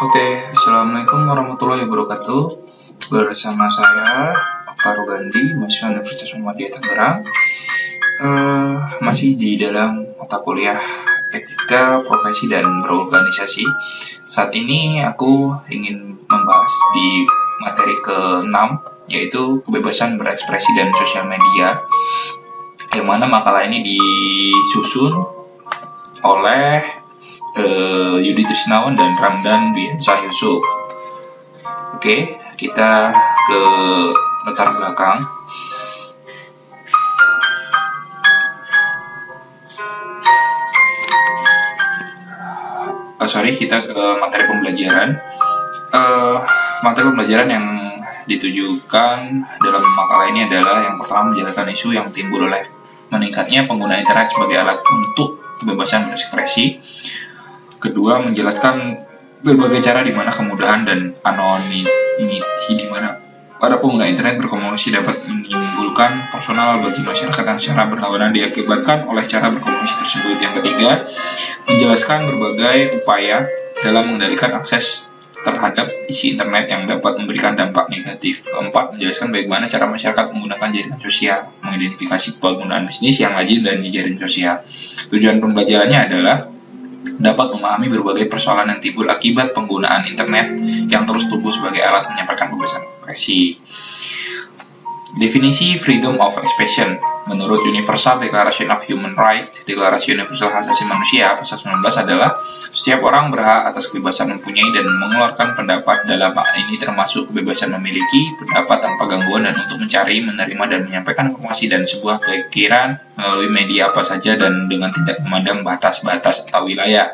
Oke, Assalamualaikum warahmatullahi wabarakatuh. Bersama saya, Oktaro Gandhi, mahasiswa Universitas Muhammadiyah Tangerang. Masih di dalam mata kuliah Etika, Profesi, dan Berorganisasi. Saat ini aku ingin membahas di materi ke-6, yaitu kebebasan berekspresi dan sosial media, yang mana makalah ini disusun oleh Yudi Trisnawan dan Ramdan Biansyah Yusuf. Oke, kita ke latar belakang. Kita ke materi pembelajaran. Materi pembelajaran yang ditujukan dalam makalah ini adalah yang pertama, menjelaskan isu yang timbul oleh meningkatnya pengguna internet sebagai alat untuk kebebasan berekspresi. Kedua, menjelaskan berbagai cara di mana kemudahan dan anonimiti di mana para pengguna internet berkomunikasi dapat menimbulkan personal bagi masyarakat yang secara berlawanan diakibatkan oleh cara berkomunikasi tersebut. Yang ketiga, menjelaskan berbagai upaya dalam mengendalikan akses terhadap isi internet yang dapat memberikan dampak negatif. Keempat, menjelaskan bagaimana cara masyarakat menggunakan jaringan sosial, mengidentifikasi penggunaan bisnis yang rajin dan jejaring sosial. Tujuan pembelajarannya adalah dapat memahami berbagai persoalan yang timbul akibat penggunaan internet yang terus tumbuh sebagai alat menyampaikan kebebasan ekspresi. Definisi freedom of expression menurut Universal Declaration of Human Rights, Deklarasi Universal Hak Asasi Manusia pasal 19 adalah setiap orang berhak atas kebebasan mempunyai dan mengeluarkan pendapat, dalam hal ini termasuk kebebasan memiliki pendapat tanpa gangguan dan untuk mencari, menerima dan menyampaikan informasi dan sebuah pikiran melalui media apa saja dan dengan tidak memandang batas-batas atau wilayah.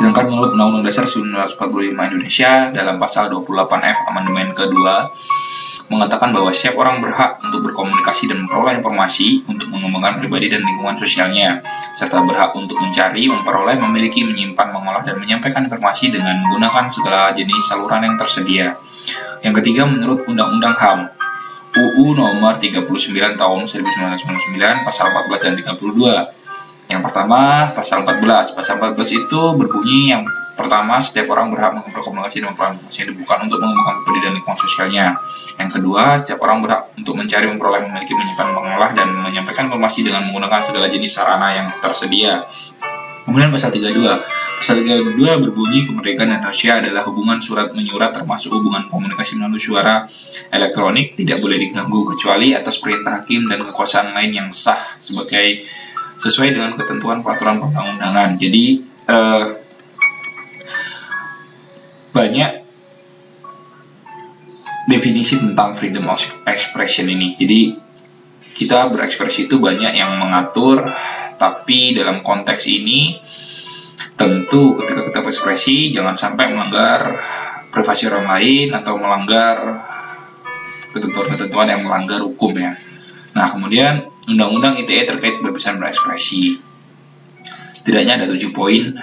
Sedangkan menurut Undang-Undang Dasar 1945 Indonesia dalam pasal 28F amandemen kedua mengatakan bahwa setiap orang berhak untuk berkomunikasi dan memperoleh informasi untuk mengembangkan pribadi dan lingkungan sosialnya, serta berhak untuk mencari, memperoleh, memiliki, menyimpan, mengolah, dan menyampaikan informasi dengan menggunakan segala jenis saluran yang tersedia. Yang ketiga, menurut Undang-Undang HAM, UU nomor 39 tahun 1999, pasal 14 dan 32. Yang pertama, pasal 14. Pasal 14 itu berbunyi yang pertama, setiap orang berhak berkomunikasi dan memperoleh informasi yang dibutuhkan untuk mengembangkan pribadi dan lingkungan sosialnya. Yang kedua, setiap orang berhak untuk mencari, memperoleh, memiliki, menyimpan, mengolah, dan menyampaikan informasi dengan menggunakan segala jenis sarana yang tersedia. Kemudian pasal 32. Pasal 32 berbunyi kemerdekaan Indonesia adalah hubungan surat menyurat termasuk hubungan komunikasi melalui suara elektronik tidak boleh diganggu kecuali atas perintah hakim dan kekuasaan lain yang sah sesuai dengan ketentuan peraturan perundang-undangan. Jadi banyak definisi tentang freedom of expression ini. Jadi kita berekspresi itu banyak yang mengatur, tapi dalam konteks ini tentu ketika kita berekspresi jangan sampai melanggar privasi orang lain atau melanggar ketentuan-ketentuan yang melanggar hukum ya. Nah, kemudian Undang-Undang ITE terkait kebebasan berekspresi. Setidaknya ada 7 poin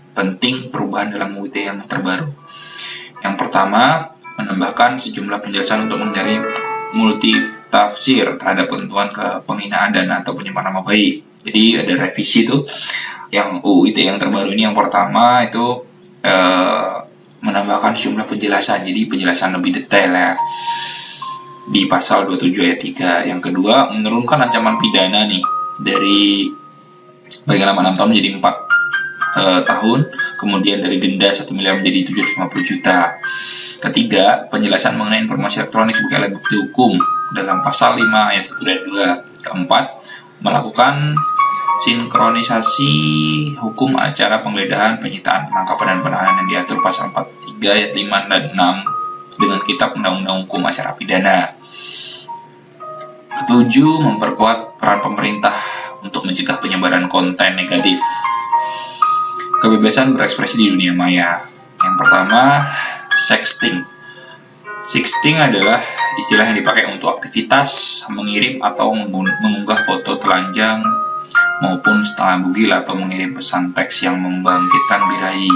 penting perubahan dalam UU ITE yang terbaru. Yang pertama, menambahkan sejumlah penjelasan untuk menghindari multitafsir terhadap ketentuan penghinaan dan atau penyimpan nama baik. Jadi ada revisi tuh yang UU ITE yang terbaru ini. Yang pertama itu menambahkan sejumlah penjelasan. Jadi penjelasan lebih detail ya di pasal 27 ayat 3. Yang kedua, menurunkan ancaman pidana nih dari paling lama 6 tahun menjadi 4 tahun, kemudian dari denda 1 miliar menjadi 750 juta. Ketiga, penjelasan mengenai informasi elektronik sebagai alat bukti hukum dalam pasal 5 ayat 1 dan 2. Keempat, melakukan sinkronisasi hukum acara penggeledahan, penyitaan, penangkapan, dan penahanan yang diatur pasal 43 ayat 5 dan 6 dengan Kitab Undang-Undang Hukum Acara Pidana. Ketujuh, memperkuat peran pemerintah untuk mencegah penyebaran konten negatif. Kebebasan berekspresi di dunia maya. Yang pertama, sexting. Sexting adalah istilah yang dipakai untuk aktivitas mengirim atau mengunggah foto telanjang maupun setengah bugil atau mengirim pesan teks yang membangkitkan birahi.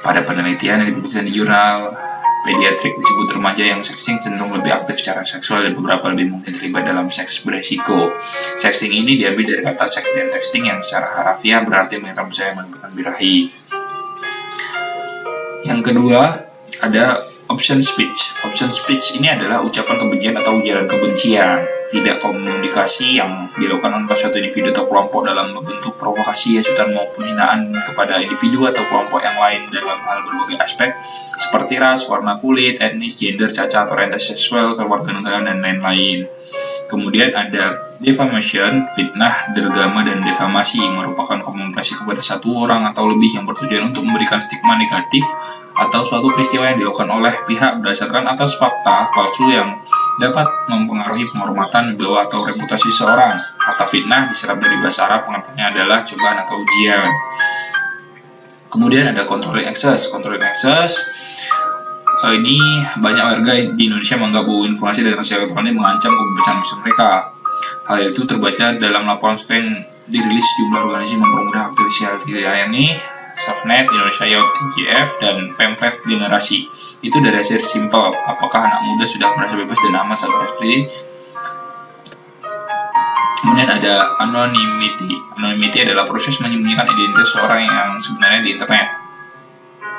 Pada penelitian yang dipublikasikan di jurnal Pediatrik disebut remaja yang sexting cenderung lebih aktif secara seksual dan beberapa lebih mungkin terlibat dalam seks beresiko. Sexting ini diambil dari kata seks dan texting yang secara harafiah berarti mengirim pesan yang membangkitkan birahi. Yang kedua, ada option speech. Option speech ini adalah ucapan kebencian atau ujaran kebencian, tidak komunikasi yang dilakukan oleh suatu individu atau kelompok dalam bentuk provokasi, hasutan maupun hinaan kepada individu atau kelompok yang lain dalam hal berbagai aspek seperti ras, warna kulit, etnis, gender, cacat, orientasi seksual, kewarganegaraan, dan lain-lain. Kemudian ada defamation, fitnah, dergama, dan defamasi merupakan komunikasi kepada satu orang atau lebih yang bertujuan untuk memberikan stigma negatif atau suatu peristiwa yang dilakukan oleh pihak berdasarkan atas fakta palsu yang dapat mempengaruhi penghormatan, wibawa, atau reputasi seseorang. Kata fitnah diserap dari bahasa Arab, pengertiannya adalah cobaan atau ujian. Kemudian ada controlling access. Controlling access ini banyak warga di Indonesia menganggap bahwa informasi dari transaksi elektronik mengancam kebebasan bersih mereka. Hal itu terbaca dalam laporan survei yang dirilis jumlah organisasi mempermudah aktivitas dilayani Safenet, Indonesia Youth IGF, dan Pemprov Generasi. Itu dari hasil simpel, apakah anak muda sudah merasa bebas dan aman saat berekspresi. Kemudian ada anonymity. Anonymity adalah proses menyembunyikan identitas seorang yang sebenarnya di internet.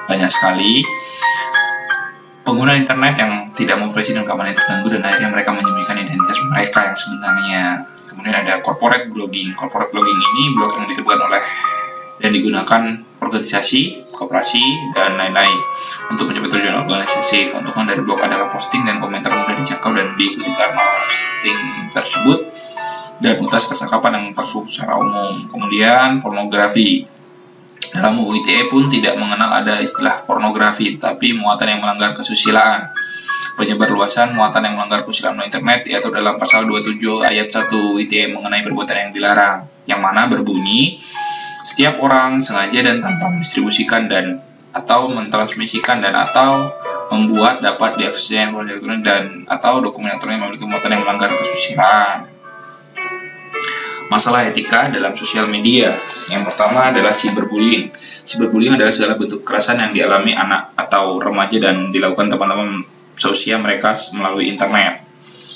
Banyak sekali pengguna internet yang tidak memproteksi dan keamanan terganggu dan akhirnya mereka menyembunyikan identitas mereka yang sebenarnya. Kemudian ada corporate blogging. Corporate blogging ini blog yang diterbitkan oleh dan digunakan organisasi, koperasi, dan lain-lain untuk mencapai tujuan organisasi. Keuntungan dari blog adalah posting dan komentar mudah dijangkau dan diikuti karena posting tersebut dan mutas percakapan yang tersusun secara umum. Kemudian pornografi. Dalam UU ITE pun tidak mengenal ada istilah pornografi, tapi muatan yang melanggar kesusilaan. Penyebarluasan muatan yang melanggar kesusilaan melalui internet diatur dalam pasal 27 ayat 1 ITE mengenai perbuatan yang dilarang, yang mana berbunyi, setiap orang sengaja dan tanpa mendistribusikan dan atau mentransmisikan dan atau membuat dapat diaksesnya informasi elektronik dan atau dokumen elektronik yang memiliki muatan yang melanggar kesusilaan. Masalah etika dalam sosial media. Yang pertama adalah cyberbullying. Cyberbullying adalah segala bentuk kekerasan yang dialami anak atau remaja dan dilakukan teman-teman seusia mereka melalui internet.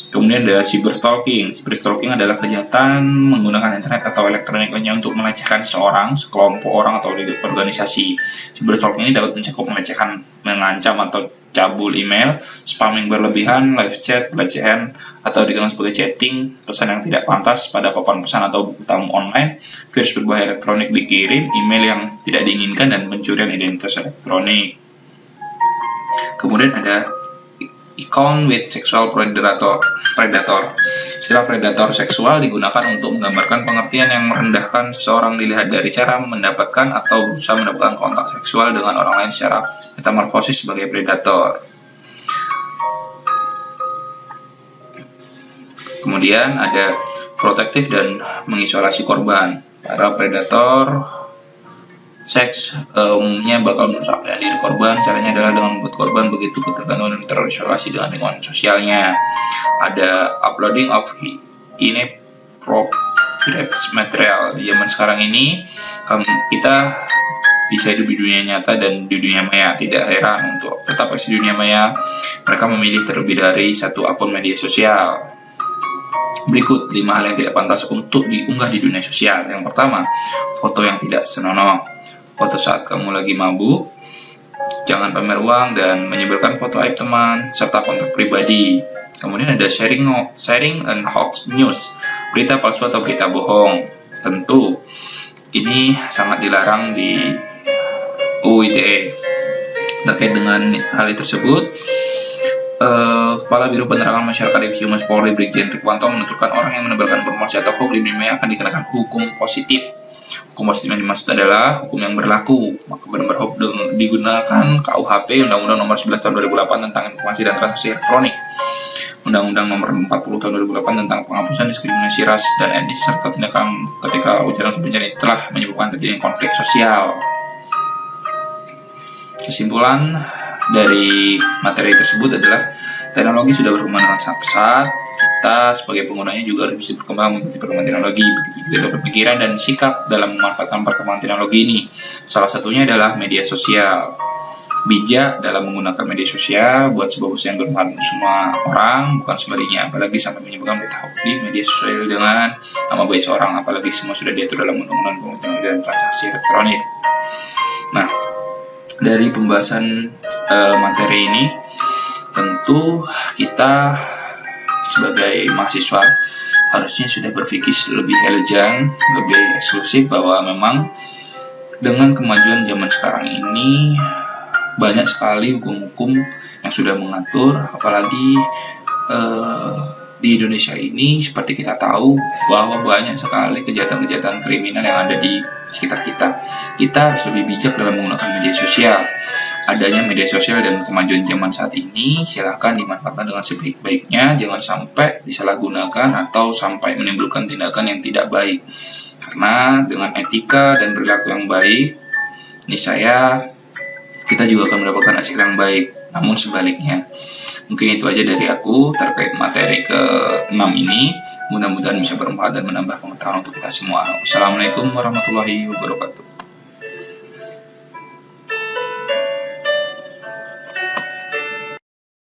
Kemudian ada cyberstalking. Cyberstalking adalah kejahatan menggunakan internet atau elektronik lainnya untuk melecehkan seseorang, sekelompok orang, atau organisasi. Cyberstalking ini dapat mencakup melecehkan, mengancam atau cabul email, spamming berlebihan, live chat, pelecehan, atau dikenal sebagai chatting, pesan yang tidak pantas pada papan pesan atau buku tamu online, virus berbahaya elektronik dikirim, email yang tidak diinginkan, dan pencurian identitas elektronik. Kemudian ada icon with sexual predator. Istilah predator seksual digunakan untuk menggambarkan pengertian yang merendahkan seseorang dilihat dari cara mendapatkan atau berusaha mendapatkan kontak seksual dengan orang lain secara metamorfosis sebagai predator. Kemudian ada protektif dan mengisolasi korban. Para predator seks umumnya bakal merusak diri korban. Caranya adalah dengan membuat korban begitu ketergantungan dan terisolasi dengan lingkungan sosialnya. Ada uploading of inappropriate material. Di zaman sekarang ini kita bisa hidup di dunia nyata dan di dunia maya. Tidak heran untuk tetap eksis di dunia maya, mereka memilih terlebih dari satu akun media sosial. Berikut 5 hal yang tidak pantas untuk diunggah di dunia sosial. Yang pertama, foto yang tidak senonoh. Foto saat kamu lagi mabuk, jangan pamer uang dan menyebarkan foto aib teman, serta kontak pribadi. Kemudian ada sharing and hoax news, berita palsu atau berita bohong. Tentu, ini sangat dilarang di UU ITE. Terkait dengan hal tersebut, Kepala Biro Penerangan Masyarakat Divisi Humas Polri Brigjen Rikwanto menuturkan orang yang menebarkan promosi atau hoax di dunia akan dikenakan hukum positif. Hukum positif yang dimaksud adalah hukum yang berlaku. Maka benar-benar digunakan KUHP Undang-Undang Nomor 11 Tahun 2008 tentang Informasi dan Transaksi Elektronik, Undang-Undang Nomor 40 Tahun 2008 tentang penghapusan diskriminasi ras dan etnis serta tindakan ketika ujaran kebencian telah menyebabkan terjadinya konflik sosial. Kesimpulan dari materi tersebut adalah teknologi sudah berkembang dengan sangat pesat. Kita sebagai penggunanya juga harus bisa berkembang mengikuti perkembangan teknologi, begitu juga dalam pemikiran dan sikap dalam memanfaatkan perkembangan teknologi ini. Salah satunya adalah media sosial. Bijak dalam menggunakan media sosial buat sebuah usaha yang bermanfaat untuk semua orang, bukan sebaliknya, apalagi sampai menyebabkan berita hoax di media sosial dengan nama baik seorang, apalagi semua sudah diatur dalam Undang-Undang Teknologi dan Transaksi Elektronik. Nah, dari pembahasan materi ini, tentu kita sebagai mahasiswa harusnya sudah berpikir lebih elegan, lebih eksklusif, bahwa memang dengan kemajuan zaman sekarang ini banyak sekali hukum-hukum yang sudah mengatur, apalagi di Indonesia ini seperti kita tahu bahwa banyak sekali kejahatan-kejahatan kriminal yang ada di sekitar kita. Kita harus lebih bijak dalam menggunakan media sosial. Adanya media sosial dan kemajuan zaman saat ini silahkan dimanfaatkan dengan sebaik-baiknya, jangan sampai disalahgunakan atau sampai menimbulkan tindakan yang tidak baik. Karena dengan etika dan perilaku yang baik, niscaya kita juga akan mendapatkan hasil yang baik. Namun sebaliknya, mungkin itu aja dari aku terkait materi ke-6 ini. Mudah-mudahan bisa bermanfaat dan menambah pengetahuan untuk kita semua. Wassalamualaikum warahmatullahi wabarakatuh.